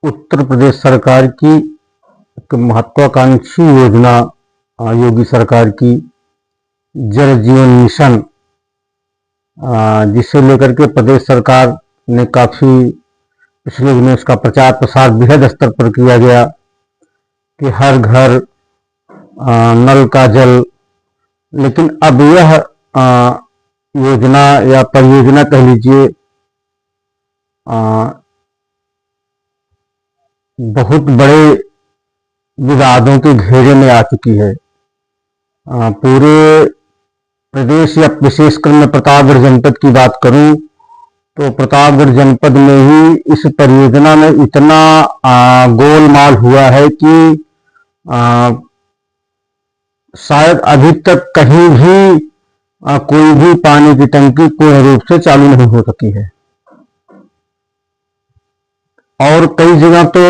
उत्तर प्रदेश सरकार की एक महत्वाकांक्षी योजना योगी सरकार की जल जीवन मिशन, जिसे लेकर के प्रदेश सरकार ने काफी पिछले दिनों इसका प्रचार प्रसार बृहद स्तर पर किया गया कि हर घर नल का जल। लेकिन अब यह योजना या परियोजना कह लीजिए बहुत बड़े विवादों के घेरे में आ चुकी है। पूरे प्रदेश या विशेषकर मैं प्रतापगढ़ जनपद की बात करूं तो प्रतापगढ़ जनपद में ही इस परियोजना में इतना गोलमाल हुआ है कि शायद अभी तक कहीं भी कोई भी पानी की टंकी पूर्ण रूप से चालू नहीं हो सकी है और कई जगह तो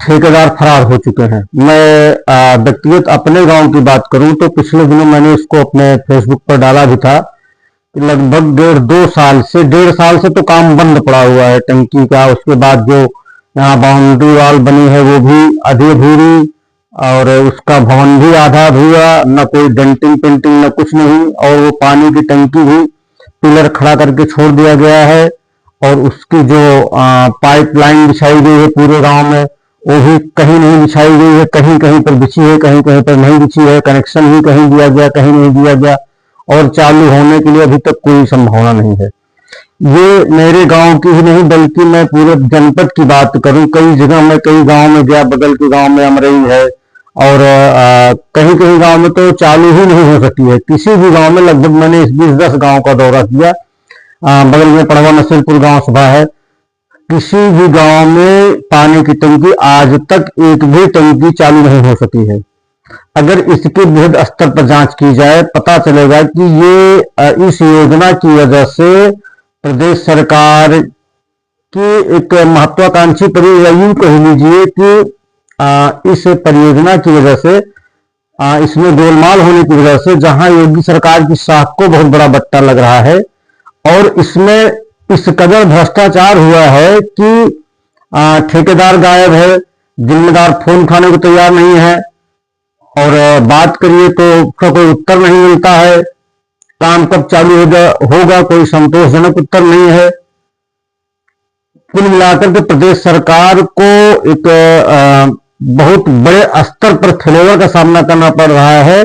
ठेकेदार फरार हो चुके हैं। मैं व्यक्तिगत अपने गांव की बात करूं तो पिछले दिनों मैंने इसको अपने फेसबुक पर डाला भी था कि लगभग 1.5 साल से तो काम बंद पड़ा हुआ है टंकी का। उसके बाद जो यहाँ बाउंड्री वॉल बनी है वो भी आधी अधूरी और उसका भवन भी आधा अधूरा, न कोई डेंटिंग पेंटिंग न कुछ नहीं, और वो पानी की टंकी भी पिलर खड़ा करके छोड़ दिया गया है और उसकी जो पाइपलाइन बिछाई गई है पूरे गांव में वो भी कहीं नहीं बिछाई गई है, कहीं कहीं पर बिछी है, कहीं कहीं पर नहीं बिछी है। कनेक्शन भी कहीं दिया गया, कहीं नहीं दिया गया और चालू होने के लिए अभी तक कोई संभावना नहीं है। ये मेरे गांव की ही नहीं बल्कि मैं पूरे जनपद की बात करूं, कई जगह मैं कई गांव में गया, बगल के गांव में अमरई है और कहीं कहीं गांव में तो चालू ही नहीं हो सकती है। किसी भी गांव में लगभग मैंने 20-10 गांव का दौरा किया, बगल में पड़वा नसीरपुर गांव सभा है, किसी भी गांव में पानी की टंकी आज तक एक भी टंकी चालू नहीं हो सकी है। अगर इसके बृहद स्तर पर जांच की जाए पता चलेगा कि ये इस योजना की वजह से प्रदेश सरकार की एक महत्वाकांक्षी परियोजना कह लीजिए कि इस परियोजना की वजह से इसमें गोलमाल होने की वजह से जहां योगी सरकार की साख को बहुत बड़ा बट्टा लग रहा है और इसमें इस कदर भ्रष्टाचार हुआ है कि ठेकेदार गायब है, जिम्मेदार फोन उठाने को तैयार नहीं है और बात करिए तो उसका कोई उत्तर नहीं मिलता है। काम कब चालू होगा कोई संतोषजनक उत्तर नहीं है। कुल मिलाकर के प्रदेश सरकार को एक बहुत बड़े स्तर पर फेलियर का सामना करना पड़ रहा है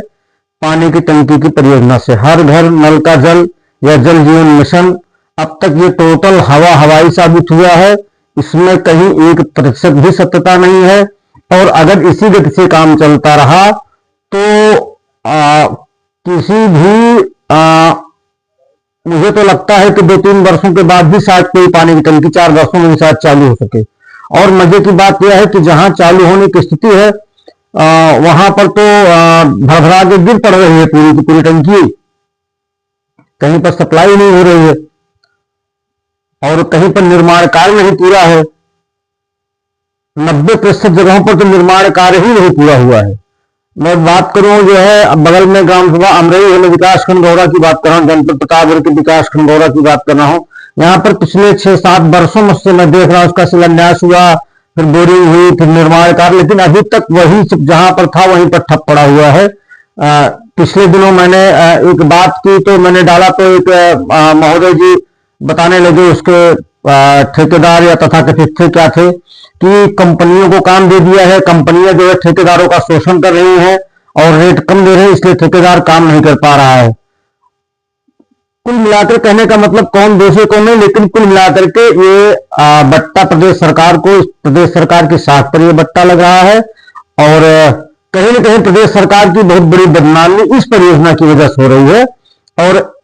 पानी की टंकी की परियोजना से। हर घर नल का जल या जल जीवन मिशन अब तक ये टोटल हवाई साबित हुआ है। इसमें कहीं 1% भी सत्यता नहीं है और अगर इसी गति से काम चलता रहा तो किसी भी मुझे तो लगता है कि 2-3 वर्षों के बाद भी शायद कोई पानी की टंकी 4 वर्षों में भी शायद चालू हो सके। और मजे की बात यह है कि जहां चालू होने की स्थिति है वहां पर तो भरभरा के गिर पड़ रही है पूरी की पूरी टंकी, कहीं पर सप्लाई नहीं हो रही है और कहीं पर निर्माण कार्य नहीं पूरा है। 90% जगहों पर तो निर्माण कार्य ही नहीं पूरा हुआ है। मैं बात करूं जो है बगल में ग्राम सभा अमरई है, मैं विकासखंड गौरा की बात कर रहा हूँ, जनपद प्रतापगढ़ के विकासखंड गौरा की बात कर रहा हूँ। यहाँ पर पिछले 6-7 वर्षों से मैं देख रहा हूँ उसका शिलान्यास हुआ, फिर बोरिंग हुई, फिर निर्माण कार्य, लेकिन अभी तक वही जहां पर था वहीं पर ठप पड़ा हुआ है। पिछले दिनों मैंने एक बात की तो मैंने डाला तो एक महोदय जी बताने लगे उसके ठेकेदार या तथाकथित थे क्या थे कि कंपनियों को काम दे दिया है, कंपनियां जो है ठेकेदारों का शोषण कर रही हैं और रेट कम दे रहे हैं इसलिए ठेकेदार काम नहीं कर पा रहा है। कुल मिलाकर कहने का मतलब कौन दोषी कौन नहीं, लेकिन कुल मिलाकर के ये बट्टा प्रदेश सरकार को, प्रदेश सरकार की साख पर ये बट्टा लग रहा है और कहीं न कहीं प्रदेश सरकार की बहुत बड़ी बदनामी इस परियोजना की वजह से हो रही है। और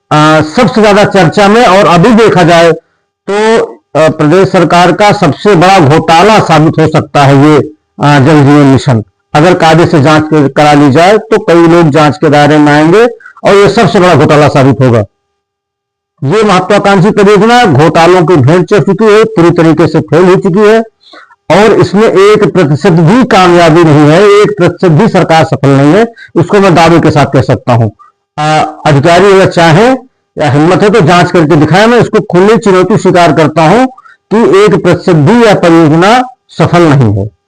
सबसे ज्यादा चर्चा में और अभी देखा जाए तो प्रदेश सरकार का सबसे बड़ा घोटाला साबित हो सकता है ये जल जीवन मिशन। अगर कायदे से जांच करा ली जाए तो कई लोग जांच के दायरे में आएंगे और ये सबसे बड़ा घोटाला साबित होगा। ये महत्वाकांक्षी परियोजना घोटालों की भेंट चढ़ चुकी है, पूरी तरीके से फेल हो चुकी है और इसमें 1% भी कामयाबी नहीं है, 1% भी सरकार सफल नहीं है, इसको मैं दावे के साथ कह सकता हूं। अधिकारी अगर चाहे या हिम्मत है तो जांच करके दिखाया। मैं इसको खुली चुनौती स्वीकार करता हूं कि 1% भी यह परियोजना सफल नहीं है।